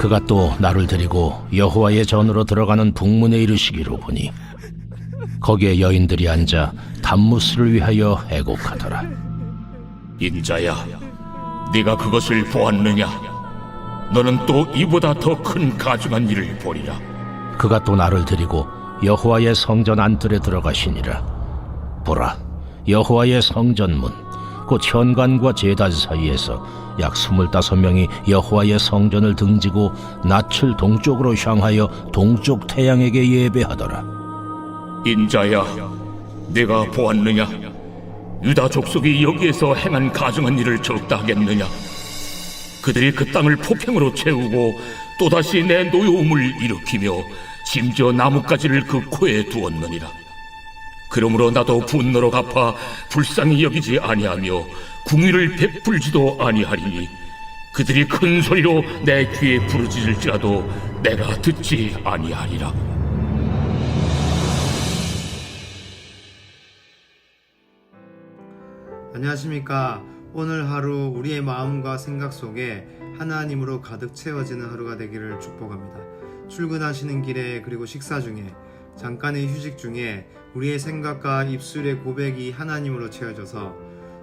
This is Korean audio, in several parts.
그가 또 나를 데리고 여호와의 전으로 들어가는 북문에 이르시기로 보니 거기에 여인들이 앉아 담무스를 위하여 애곡하더라. 인자야, 네가 그것을 보았느냐? 너는 또 이보다 더 큰 가증한 일을 보리라. 그가 또 나를 데리고 여호와의 성전 안뜰에 들어가시니라. 보라, 여호와의 성전문 곧 현관과 제단 사이에서 약 25명이 여호와의 성전을 등지고 낯을 동쪽으로 향하여 동쪽 태양에게 예배하더라. 인자야, 네가 보았느냐? 유다 족속이 여기에서 행한 가증한 일을 적다 하겠느냐? 그들이 그 땅을 폭행으로 채우고 또다시 내 노여움을 일으키며 심지어 나뭇가지를 그 코에 두었느니라. 그러므로 나도 분노로 갚아 불쌍히 여기지 아니하며 궁유를 베풀지도 아니하리니 그들이 큰 소리로 내 귀에 부르짖을지라도 내가 듣지 아니하리라. 안녕하십니까. 오늘 하루 우리의 마음과 생각 속에 하나님으로 가득 채워지는 하루가 되기를 축복합니다. 출근하시는 길에 그리고 식사 중에 잠깐의 휴식 중에 우리의 생각과 입술의 고백이 하나님으로 채워져서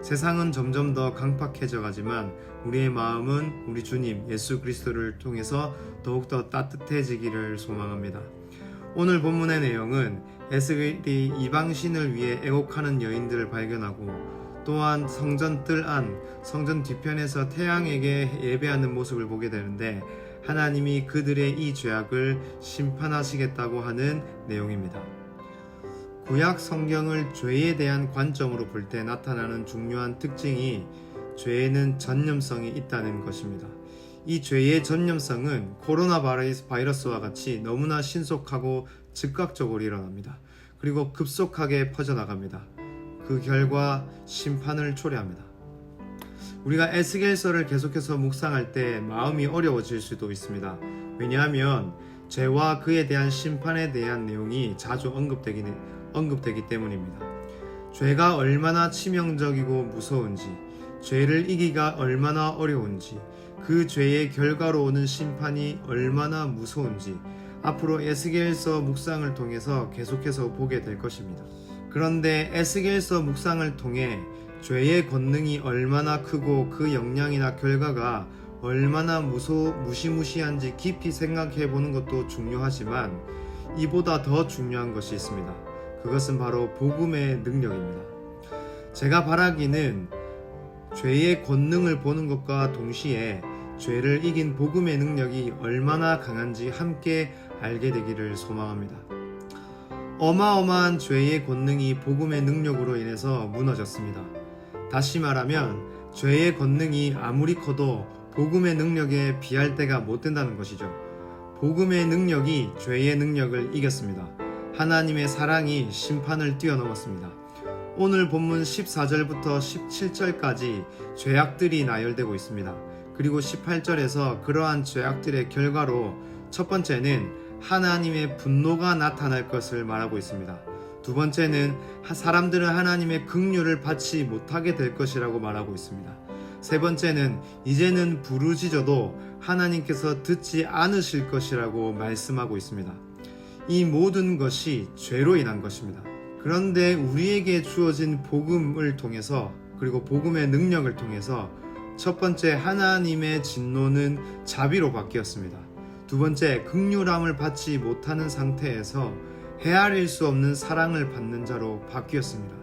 세상은 점점 더 강팍해져 가지만 우리의 마음은 우리 주님 예수 그리스도를 통해서 더욱더 따뜻해지기를 소망합니다. 오늘 본문의 내용은 에스겔이 이방신을 위해 애곡하는 여인들을 발견하고 또한 성전 뜰 안, 성전 뒤편에서 태양에게 예배하는 모습을 보게 되는데 하나님이 그들의 이 죄악을 심판하시겠다고 하는 내용입니다. 구약 성경을 죄에 대한 관점으로 볼 때 나타나는 중요한 특징이 죄에는 전념성이 있다는 것입니다. 이 죄의 전념성은 코로나 바이러스와 같이 너무나 신속하고 즉각적으로 일어납니다. 그리고 급속하게 퍼져나갑니다. 그 결과 심판을 초래합니다. 우리가 에스겔서를 계속해서 묵상할 때 마음이 어려워질 수도 있습니다. 왜냐하면 죄와 그에 대한 심판에 대한 내용이 자주 언급되기 때문입니다. 죄가 얼마나 치명적이고 무서운지, 죄를 이기가 얼마나 어려운지, 그 죄의 결과로 오는 심판이 얼마나 무서운지 앞으로 에스겔서 묵상을 통해서 계속해서 보게 될 것입니다. 그런데 에스겔서 묵상을 통해 죄의 권능이 얼마나 크고 그 영향이나 결과가 얼마나 무시무시한지 깊이 생각해 보는 것도 중요하지만 이보다 더 중요한 것이 있습니다. 그것은 바로 복음의 능력입니다. 제가 바라기는 죄의 권능을 보는 것과 동시에 죄를 이긴 복음의 능력이 얼마나 강한지 함께 알게 되기를 소망합니다. 어마어마한 죄의 권능이 복음의 능력으로 인해서 무너졌습니다. 다시 말하면 죄의 권능이 아무리 커도 복음의 능력에 비할 때가 못 된다는 것이죠. 복음의 능력이 죄의 능력을 이겼습니다. 하나님의 사랑이 심판을 뛰어넘었습니다. 오늘 본문 14절부터 17절까지 죄악들이 나열되고 있습니다. 그리고 18절에서 그러한 죄악들의 결과로 첫 번째는 하나님의 분노가 나타날 것을 말하고 있습니다. 두 번째는 사람들은 하나님의 긍휼을 받지 못하게 될 것이라고 말하고 있습니다. 세 번째는 이제는 부르짖어도 하나님께서 듣지 않으실 것이라고 말씀하고 있습니다. 이 모든 것이 죄로 인한 것입니다. 그런데 우리에게 주어진 복음을 통해서 그리고 복음의 능력을 통해서 첫 번째 하나님의 진노는 자비로 바뀌었습니다. 두 번째 긍휼함을 받지 못하는 상태에서 헤아릴 수 없는 사랑을 받는 자로 바뀌었습니다.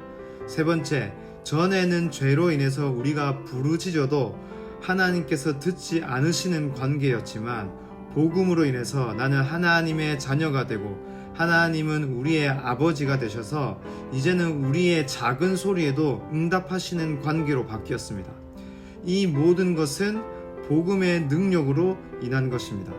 세 번째 전에는 죄로 인해서 우리가 부르짖어도 하나님께서 듣지 않으시는 관계였지만 복음으로 인해서 나는 하나님의 자녀가 되고 하나님은 우리의 아버지가 되셔서 이제는 우리의 작은 소리에도 응답하시는 관계로 바뀌었습니다. 이 모든 것은 복음의 능력으로 인한 것입니다.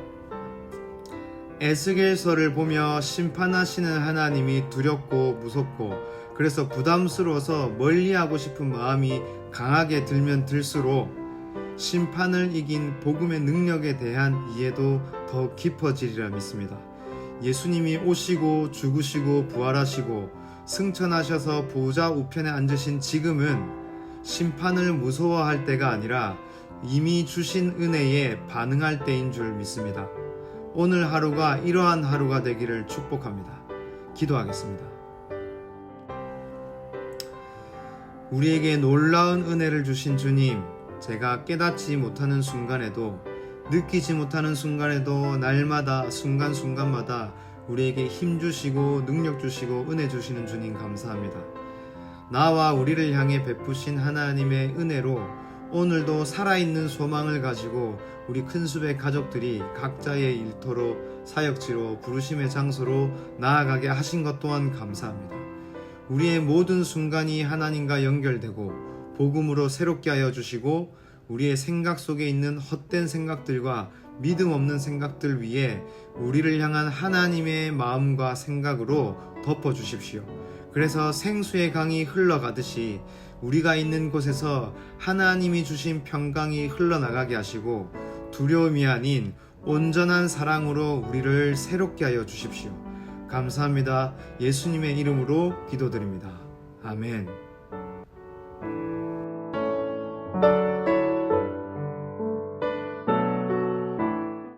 에스겔서를 보며 심판하시는 하나님이 두렵고 무섭고 그래서 부담스러워서 멀리하고 싶은 마음이 강하게 들면 들수록 심판을 이긴 복음의 능력에 대한 이해도 더 깊어지리라 믿습니다. 예수님이 오시고 죽으시고 부활하시고 승천하셔서 보좌 우편에 앉으신 지금은 심판을 무서워할 때가 아니라 이미 주신 은혜에 반응할 때인 줄 믿습니다. 오늘 하루가 이러한 하루가 되기를 축복합니다. 기도하겠습니다. 우리에게 놀라운 은혜를 주신 주님, 제가 깨닫지 못하는 순간에도, 느끼지 못하는 순간에도 날마다 순간순간마다 우리에게 힘 주시고 능력 주시고 은혜 주시는 주님 감사합니다. 나와 우리를 향해 베푸신 하나님의 은혜로 오늘도 살아있는 소망을 가지고 우리 큰수배 가족들이 각자의 일터로, 사역지로, 부르심의 장소로 나아가게 하신 것 또한 감사합니다. 우리의 모든 순간이 하나님과 연결되고 복음으로 새롭게 하여 주시고 우리의 생각 속에 있는 헛된 생각들과 믿음 없는 생각들 위에 우리를 향한 하나님의 마음과 생각으로 덮어주십시오. 그래서 생수의 강이 흘러가듯이 우리가 있는 곳에서 하나님이 주신 평강이 흘러나가게 하시고 두려움이 아닌 온전한 사랑으로 우리를 새롭게 하여 주십시오. 감사합니다. 예수님의 이름으로 기도드립니다. 아멘.